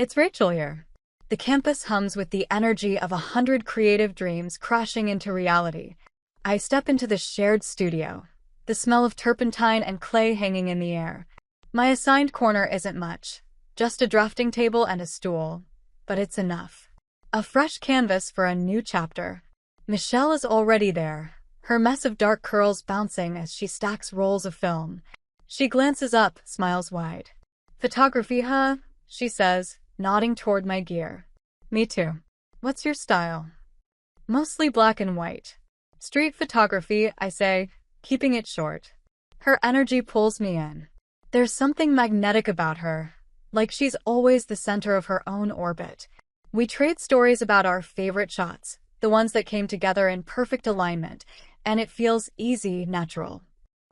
It's Rachel here. The campus hums with the energy of 100 creative dreams crashing into reality. I step into the shared studio, the smell of turpentine and clay hanging in the air. My assigned corner isn't much, just a drafting table and a stool, but it's enough. A fresh canvas for a new chapter. Michelle is already there, her mess of dark curls bouncing as she stacks rolls of film. She glances up, smiles wide. "Photography, huh?" she says, nodding toward my gear. "Me too. What's your style?" "Mostly black and white. Street photography," I say, keeping it short. Her energy pulls me in. There's something magnetic about her, like she's always the center of her own orbit. We trade stories about our favorite shots, the ones that came together in perfect alignment, and it feels easy, natural.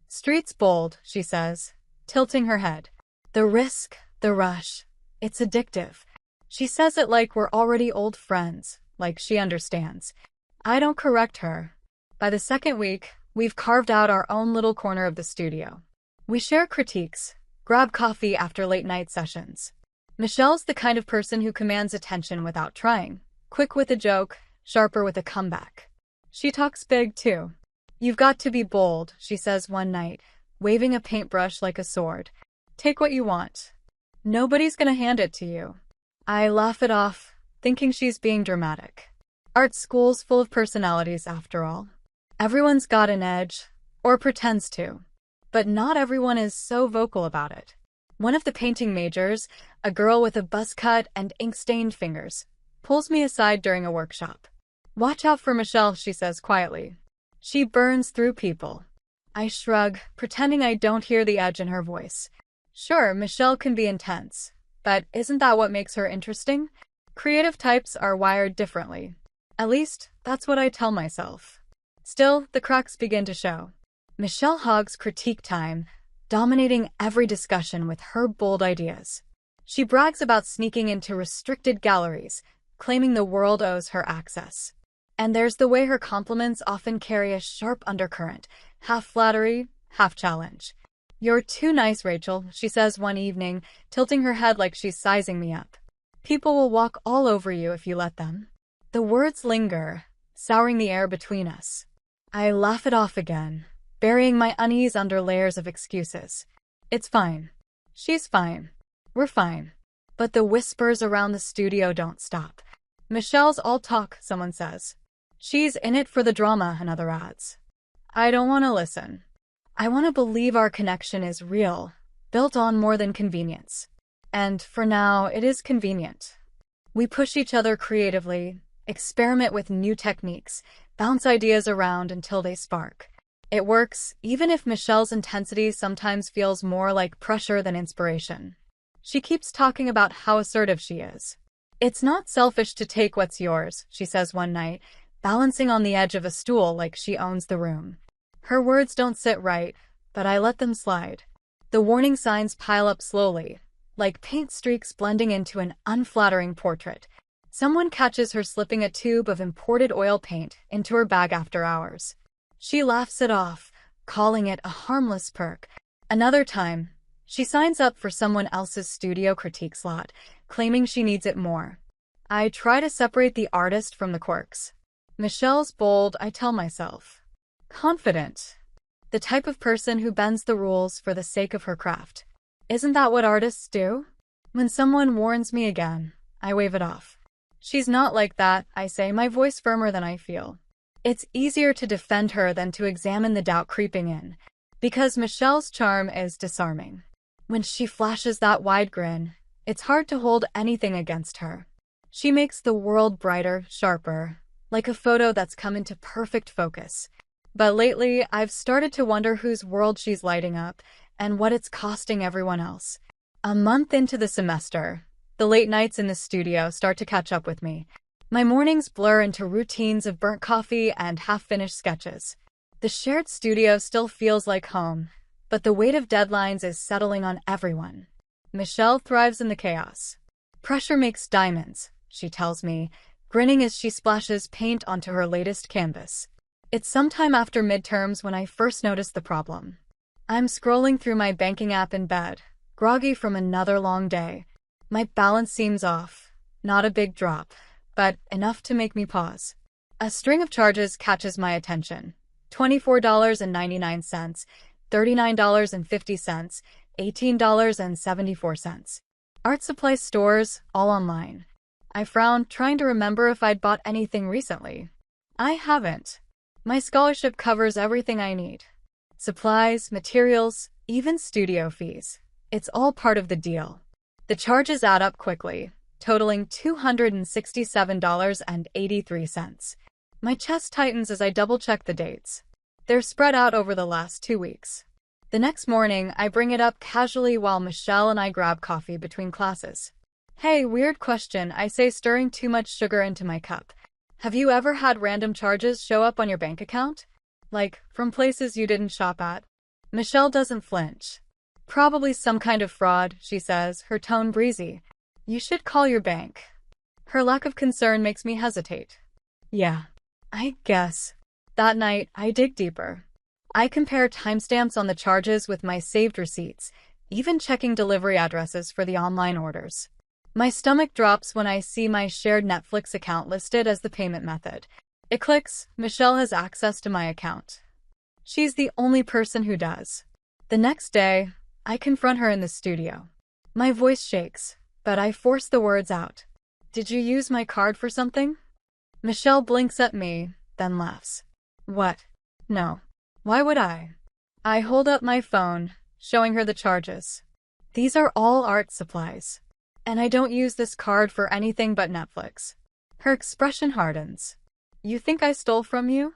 "Street's bold," she says, tilting her head. "The risk, the rush. It's addictive." She says it like we're already old friends, like she understands. I don't correct her. By the second week, we've carved out our own little corner of the studio. We share critiques, grab coffee after late-night sessions. Michelle's the kind of person who commands attention without trying, quick with a joke, sharper with a comeback. She talks big, too. "You've got to be bold," she says one night, waving a paintbrush like a sword. "Take what you want. Nobody's gonna hand it to you." I laugh it off, thinking she's being dramatic. Art school's full of personalities, after all. Everyone's got an edge, or pretends to. But not everyone is so vocal about it. One of the painting majors, a girl with a buzz cut and ink-stained fingers, pulls me aside during a workshop. "Watch out for Michelle," she says quietly. "She burns through people." I shrug, pretending I don't hear the edge in her voice. Sure, Michelle can be intense, but isn't that what makes her interesting? Creative types are wired differently. At least, that's what I tell myself. Still, the cracks begin to show. Michelle hogs critique time, dominating every discussion with her bold ideas. She brags about sneaking into restricted galleries, claiming the world owes her access. And there's the way her compliments often carry a sharp undercurrent, half flattery, half challenge. "You're too nice, Rachel," she says one evening, tilting her head like she's sizing me up. "People will walk all over you if you let them." The words linger, souring the air between us. I laugh it off again, burying my unease under layers of excuses. It's fine. She's fine. We're fine. But the whispers around the studio don't stop. "Michelle's all talk," someone says. "She's in it for the drama," another adds. I don't want to listen. I want to believe our connection is real, built on more than convenience. And for now, it is convenient. We push each other creatively, experiment with new techniques, bounce ideas around until they spark. It works, even if Michelle's intensity sometimes feels more like pressure than inspiration. She keeps talking about how assertive she is. "It's not selfish to take what's yours," she says one night, balancing on the edge of a stool like she owns the room. Her words don't sit right, but I let them slide. The warning signs pile up slowly, like paint streaks blending into an unflattering portrait. Someone catches her slipping a tube of imported oil paint into her bag after hours. She laughs it off, calling it a harmless perk. Another time, she signs up for someone else's studio critique slot, claiming she needs it more. I try to separate the artist from the quirks. Michelle's bold, I tell myself. Confident. The type of person who bends the rules for the sake of her craft. Isn't that what artists do? When someone warns me again, I wave it off. "She's not like that," I say, my voice firmer than I feel. It's easier to defend her than to examine the doubt creeping in, because Michelle's charm is disarming. When she flashes that wide grin, it's hard to hold anything against her. She makes the world brighter, sharper, like a photo that's come into perfect focus. But lately, I've started to wonder whose world she's lighting up and what it's costing everyone else. A month into the semester, the late nights in the studio start to catch up with me. My mornings blur into routines of burnt coffee and half-finished sketches. The shared studio still feels like home, but the weight of deadlines is settling on everyone. Michelle thrives in the chaos. "Pressure makes diamonds," she tells me, grinning as she splashes paint onto her latest canvas. It's sometime after midterms when I first notice the problem. I'm scrolling through my banking app in bed, groggy from another long day. My balance seems off. Not a big drop, but enough to make me pause. A string of charges catches my attention. $24.99, $39.50, $18.74. Art supply stores, all online. I frowned, trying to remember if I'd bought anything recently. I haven't. My scholarship covers everything I need. Supplies, materials, even studio fees. It's all part of the deal. The charges add up quickly, totaling $267.83. My chest tightens as I double-check the dates. They're spread out over the last 2 weeks. The next morning, I bring it up casually while Michelle and I grab coffee between classes. Hey, weird question, I say, stirring too much sugar into my cup. Have you ever had random charges show up on your bank account? Like, from places you didn't shop at? Michelle doesn't flinch. Probably some kind of fraud, she says, her tone breezy. You should call your bank. Her lack of concern makes me hesitate. Yeah, I guess. That night, I dig deeper. I compare timestamps on the charges with my saved receipts, even checking delivery addresses for the online orders. My stomach drops when I see my shared Netflix account listed as the payment method. It clicks, Michelle has access to my account. She's the only person who does. The next day, I confront her in the studio. My voice shakes, but I force the words out. Did you use my card for something? Michelle blinks at me, then laughs. What? No. Why would I? I hold up my phone, showing her the charges. These are all art supplies. And I don't use this card for anything but Netflix. Her expression hardens. You think I stole from you?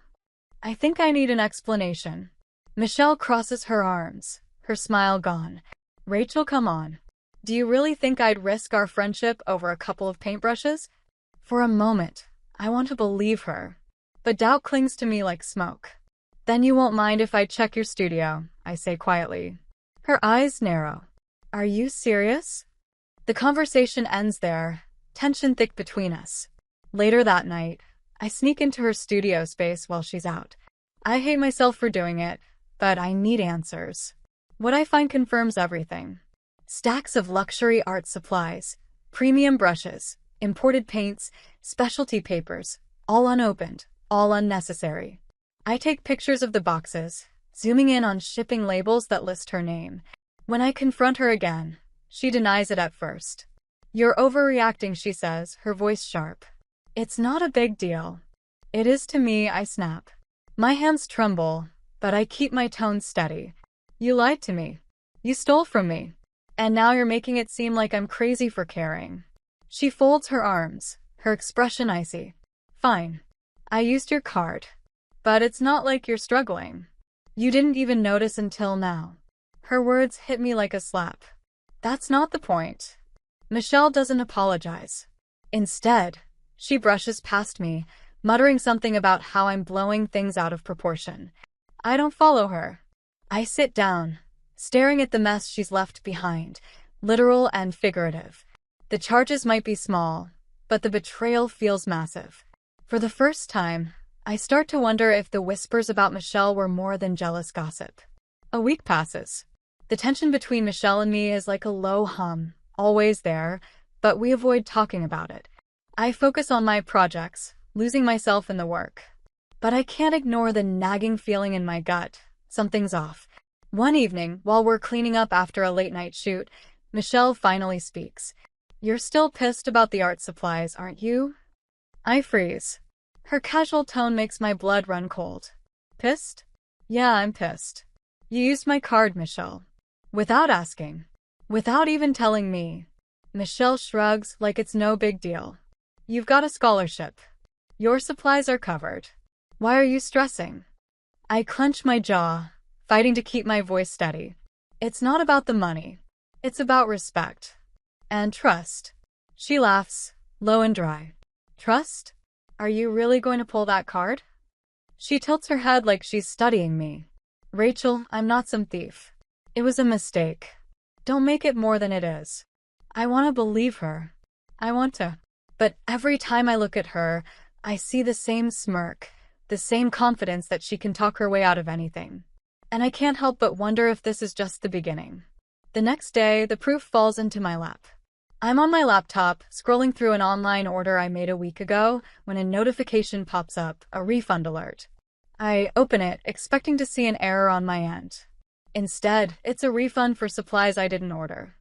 I think I need an explanation. Michelle crosses her arms, her smile gone. Rachel, come on. Do you really think I'd risk our friendship over a couple of paintbrushes? For a moment, I want to believe her. But doubt clings to me like smoke. Then you won't mind if I check your studio, I say quietly. Her eyes narrow. Are you serious? The conversation ends there, tension thick between us. Later that night, I sneak into her studio space while she's out. I hate myself for doing it, but I need answers. What I find confirms everything. Stacks of luxury art supplies, premium brushes, imported paints, specialty papers, all unopened, all unnecessary. I take pictures of the boxes, zooming in on shipping labels that list her name. When I confront her again, she denies it at first. You're overreacting, she says, her voice sharp. It's not a big deal. It is to me, I snap. My hands tremble, but I keep my tone steady. You lied to me. You stole from me. And now you're making it seem like I'm crazy for caring. She folds her arms, her expression icy. Fine. I used your card. But it's not like you're struggling. You didn't even notice until now. Her words hit me like a slap. That's not the point. Michelle doesn't apologize. Instead, she brushes past me, muttering something about how I'm blowing things out of proportion. I don't follow her. I sit down, staring at the mess she's left behind, literal and figurative. The charges might be small, but the betrayal feels massive. For the first time, I start to wonder if the whispers about Michelle were more than jealous gossip. A week passes. The tension between Michelle and me is like a low hum, always there, but we avoid talking about it. I focus on my projects, losing myself in the work. But I can't ignore the nagging feeling in my gut. Something's off. One evening, while we're cleaning up after a late-night shoot, Michelle finally speaks. You're still pissed about the art supplies, aren't you? I freeze. Her casual tone makes my blood run cold. Pissed? Yeah, I'm pissed. You used my card, Michelle. Without asking. Without even telling me. Michelle shrugs like it's no big deal. You've got a scholarship. Your supplies are covered. Why are you stressing? I clench my jaw, fighting to keep my voice steady. It's not about the money. It's about respect. And trust. She laughs, low and dry. Trust? Are you really going to pull that card? She tilts her head like she's studying me. Rachel, I'm not some thief. It was a mistake. Don't make it more than it is. I want to believe her. I want to. But every time I look at her, I see the same smirk, the same confidence that she can talk her way out of anything. And I can't help but wonder if this is just the beginning. The next day, the proof falls into my lap. I'm on my laptop, scrolling through an online order I made a week ago, when a notification pops up, a refund alert. I open it, expecting to see an error on my end. Instead, it's a refund for supplies I didn't order.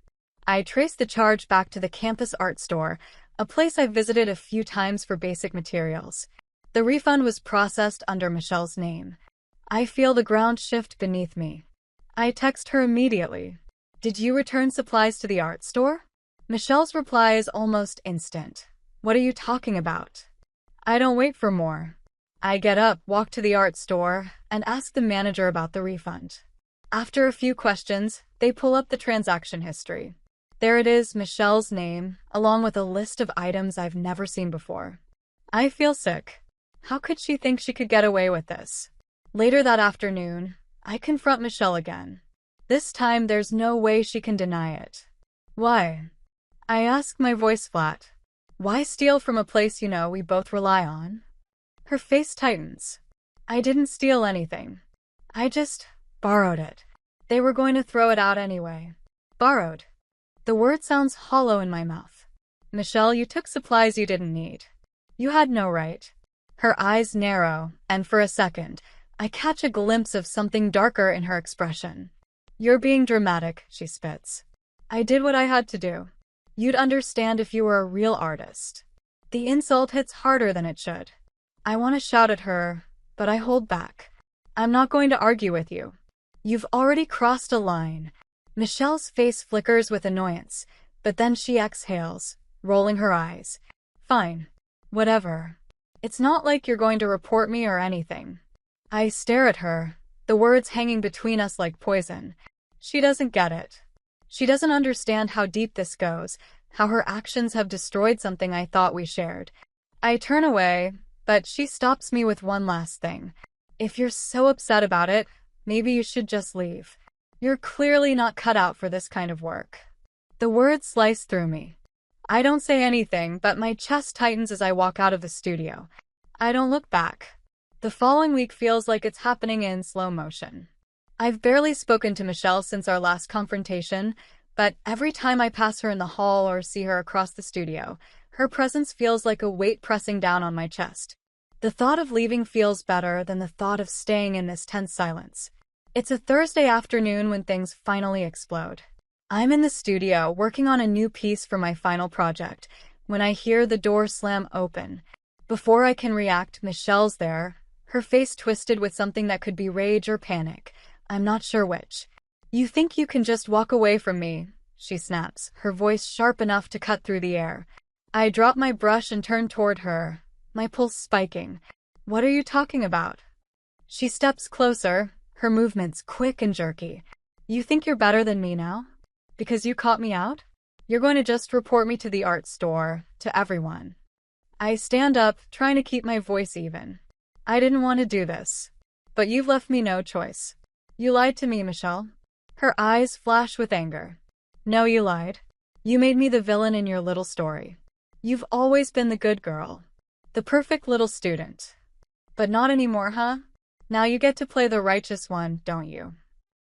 I trace the charge back to the campus art store, a place I've visited a few times for basic materials. The refund was processed under Michelle's name. I feel the ground shift beneath me. I text her immediately. Did you return supplies to the art store? Michelle's reply is almost instant. What are you talking about? I don't wait for more. I get up, walk to the art store, and ask the manager about the refund. After a few questions, they pull up the transaction history. There it is, Michelle's name, along with a list of items I've never seen before. I feel sick. How could she think she could get away with this? Later that afternoon, I confront Michelle again. This time, there's no way she can deny it. Why? I ask, my voice flat. Why steal from a place you know we both rely on? Her face tightens. I didn't steal anything. I just borrowed it. They were going to throw it out anyway. Borrowed. The word sounds hollow in my mouth. Michelle, you took supplies you didn't need. You had no right. Her eyes narrow, and for a second, I catch a glimpse of something darker in her expression. You're being dramatic, she spits. I did what I had to do. You'd understand if you were a real artist. The insult hits harder than it should. I want to shout at her, but I hold back. I'm not going to argue with you. You've already crossed a line. Michelle's face flickers with annoyance, but then she exhales, rolling her eyes. Fine. Whatever. It's not like you're going to report me or anything. I stare at her, the words hanging between us like poison. She doesn't get it. She doesn't understand how deep this goes, how her actions have destroyed something I thought we shared. I turn away, but she stops me with one last thing. If you're so upset about it, maybe you should just leave. You're clearly not cut out for this kind of work. The words slice through me. I don't say anything, but my chest tightens as I walk out of the studio. I don't look back. The following week feels like it's happening in slow motion. I've barely spoken to Michelle since our last confrontation, but every time I pass her in the hall or see her across the studio, her presence feels like a weight pressing down on my chest. The thought of leaving feels better than the thought of staying in this tense silence. It's a Thursday afternoon when things finally explode. I'm in the studio working on a new piece for my final project when I hear the door slam open. Before I can react, Michelle's there, her face twisted with something that could be rage or panic. I'm not sure which. You think you can just walk away from me, she snaps, her voice sharp enough to cut through the air. I drop my brush and turn toward her, my pulse spiking. What are you talking about? She steps closer, her movements quick and jerky. You think you're better than me now? Because you caught me out? You're going to just report me to the art store, to everyone. I stand up, trying to keep my voice even. I didn't want to do this. But you've left me no choice. You lied to me, Michelle. Her eyes flash with anger. No, you lied. You made me the villain in your little story. You've always been the good girl. The perfect little student. But not anymore, huh? Now you get to play the righteous one, don't you?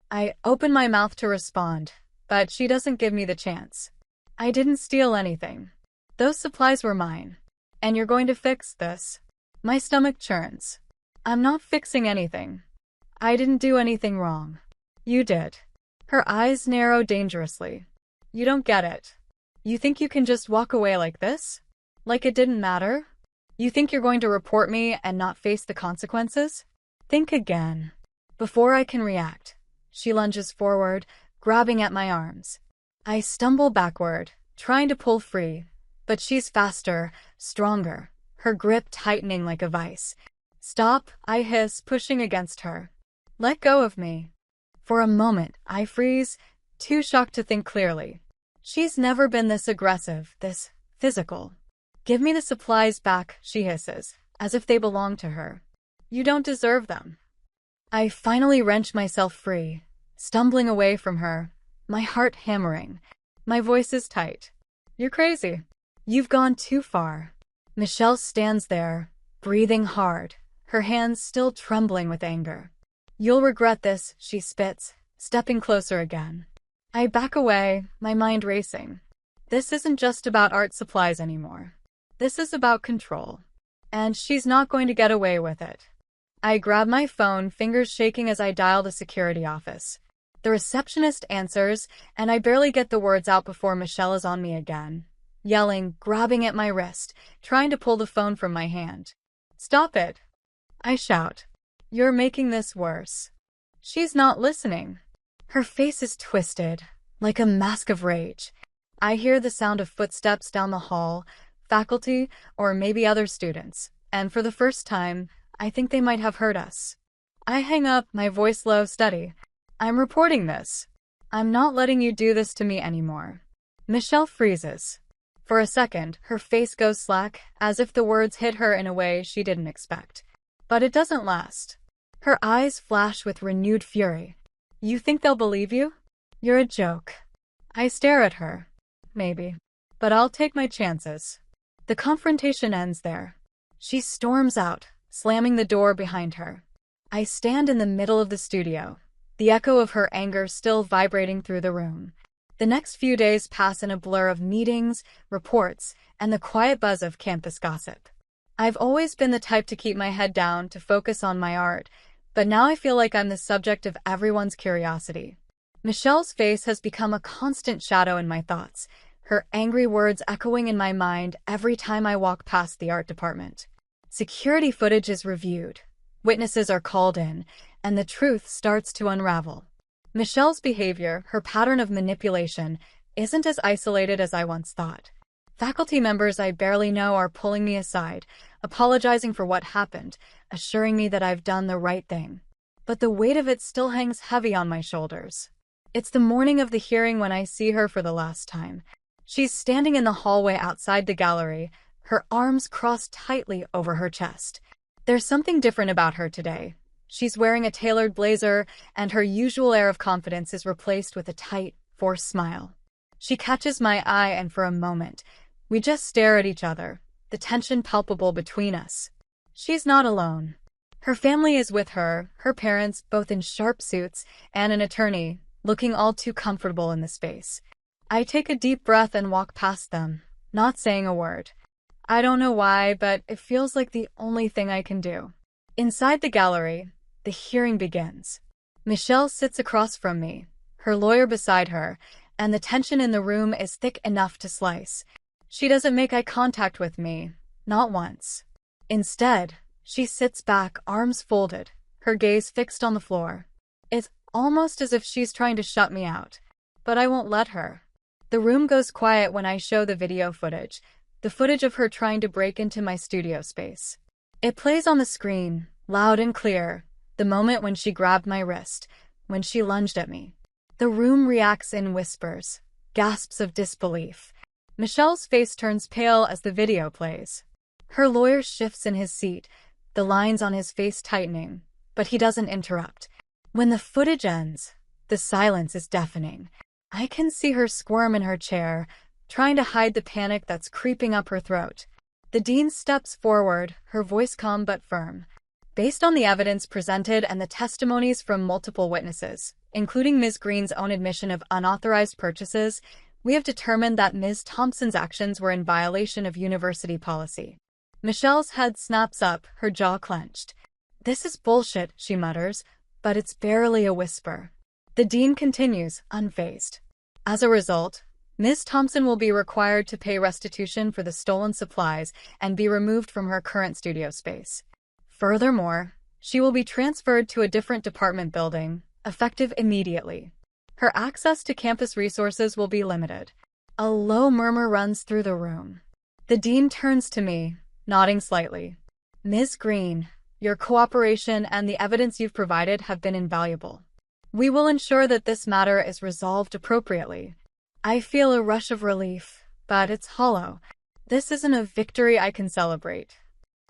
I open my mouth to respond, but she doesn't give me the chance. I didn't steal anything. Those supplies were mine. And you're going to fix this? My stomach churns. I'm not fixing anything. I didn't do anything wrong. You did. Her eyes narrow dangerously. You don't get it. You think you can just walk away like this? Like it didn't matter? You think you're going to report me and not face the consequences? Think again. Before I can react, she lunges forward, grabbing at my arms. I stumble backward, trying to pull free, but she's faster, stronger, her grip tightening like a vice. Stop, I hiss, pushing against her. Let go of me. For a moment, I freeze, too shocked to think clearly. She's never been this aggressive, this physical. Give me the supplies back, she hisses, as if they belong to her. You don't deserve them. I finally wrench myself free, stumbling away from her, my heart hammering. My voice is tight. You're crazy. You've gone too far. Michelle stands there, breathing hard, her hands still trembling with anger. You'll regret this, she spits, stepping closer again. I back away, my mind racing. This isn't just about art supplies anymore. This is about control. And she's not going to get away with it. I grab my phone, fingers shaking as I dial the security office. The receptionist answers, and I barely get the words out before Michelle is on me again, yelling, grabbing at my wrist, trying to pull the phone from my hand. "Stop it!" I shout. "You're making this worse." She's not listening. Her face is twisted, like a mask of rage. I hear the sound of footsteps down the hall, faculty, or maybe other students, and for the first time, I think they might have heard us. I hang up, my voice low, steady. "I'm reporting this. I'm not letting you do this to me anymore." Michelle freezes. For a second, her face goes slack, as if the words hit her in a way she didn't expect. But it doesn't last. Her eyes flash with renewed fury. "You think they'll believe you? You're a joke." I stare at her. Maybe. But I'll take my chances. The confrontation ends there. She storms out, slamming the door behind her. I stand in the middle of the studio, the echo of her anger still vibrating through the room. The next few days pass in a blur of meetings, reports, and the quiet buzz of campus gossip. I've always been the type to keep my head down, to focus on my art, but now I feel like I'm the subject of everyone's curiosity. Michelle's face has become a constant shadow in my thoughts, her angry words echoing in my mind every time I walk past the art department. Security footage is reviewed, witnesses are called in, and the truth starts to unravel. Michelle's behavior, her pattern of manipulation, isn't as isolated as I once thought. Faculty members I barely know are pulling me aside, apologizing for what happened, assuring me that I've done the right thing. But the weight of it still hangs heavy on my shoulders. It's the morning of the hearing when I see her for the last time. She's standing in the hallway outside the gallery, her arms crossed tightly over her chest. There's something different about her today. She's wearing a tailored blazer, and her usual air of confidence is replaced with a tight, forced smile. She catches my eye, and for a moment, we just stare at each other, the tension palpable between us. She's not alone. Her family is with her, her parents, both in sharp suits, and an attorney, looking all too comfortable in the space. I take a deep breath and walk past them, not saying a word. I don't know why, but it feels like the only thing I can do. Inside the gallery, the hearing begins. Michelle sits across from me, her lawyer beside her, and the tension in the room is thick enough to slice. She doesn't make eye contact with me, not once. Instead, she sits back, arms folded, her gaze fixed on the floor. It's almost as if she's trying to shut me out, but I won't let her. The room goes quiet when I show the video footage, the footage of her trying to break into my studio space. It plays on the screen, loud and clear, the moment when she grabbed my wrist, when she lunged at me. The room reacts in whispers, gasps of disbelief. Michelle's face turns pale as the video plays. Her lawyer shifts in his seat, the lines on his face tightening, but he doesn't interrupt. When the footage ends, the silence is deafening. I can see her squirm in her chair, trying to hide the panic that's creeping up her throat. The dean steps forward, her voice calm but firm. Based on the evidence presented and the testimonies from multiple witnesses, including Ms. Green's own admission of unauthorized purchases, we have determined that Ms. Thompson's actions were in violation of university policy. Michelle's head snaps up, her jaw clenched. "This is bullshit," she mutters, but it's barely a whisper. The dean continues, unfazed. As a result, Ms. Thompson will be required to pay restitution for the stolen supplies and be removed from her current studio space. Furthermore, she will be transferred to a different department building, effective immediately. Her access to campus resources will be limited. A low murmur runs through the room. The dean turns to me, nodding slightly. "Ms. Green, your cooperation and the evidence you've provided have been invaluable. We will ensure that this matter is resolved appropriately." I feel a rush of relief, but it's hollow. This isn't a victory I can celebrate.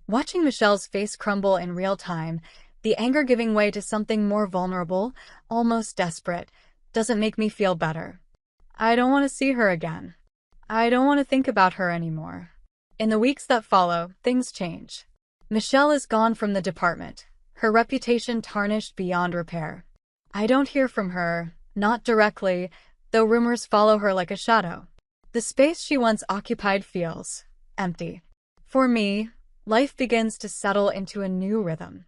Watching Michelle's face crumble in real time, the anger giving way to something more vulnerable, almost desperate, doesn't make me feel better. I don't want to see her again. I don't want to think about her anymore. In the weeks that follow, things change. Michelle is gone from the department, her reputation tarnished beyond repair. I don't hear from her, not directly, though rumors follow her like a shadow. The The space she once occupied feels empty. For me, life begins to settle into a new rhythm.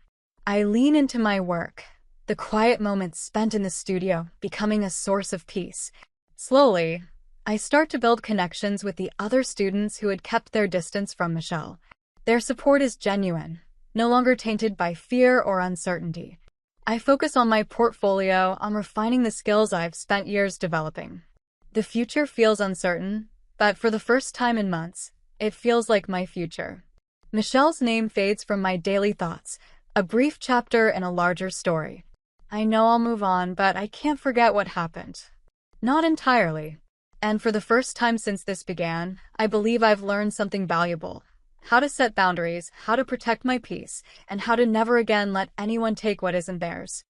I lean into my work, the quiet moments spent in the studio becoming a source of peace. Slowly, I start to build connections with the other students who had kept their distance from Michelle. Their support is genuine, no longer tainted by fear or uncertainty. I focus on my portfolio, on refining the skills I've spent years developing. The future feels uncertain, but for the first time in months, it feels like my future. Michelle's name fades from my daily thoughts, a brief chapter in a larger story. I know I'll move on, but I can't forget what happened. Not entirely. And for the first time since this began, I believe I've learned something valuable. How to set boundaries, how to protect my peace, and how to never again let anyone take what isn't theirs.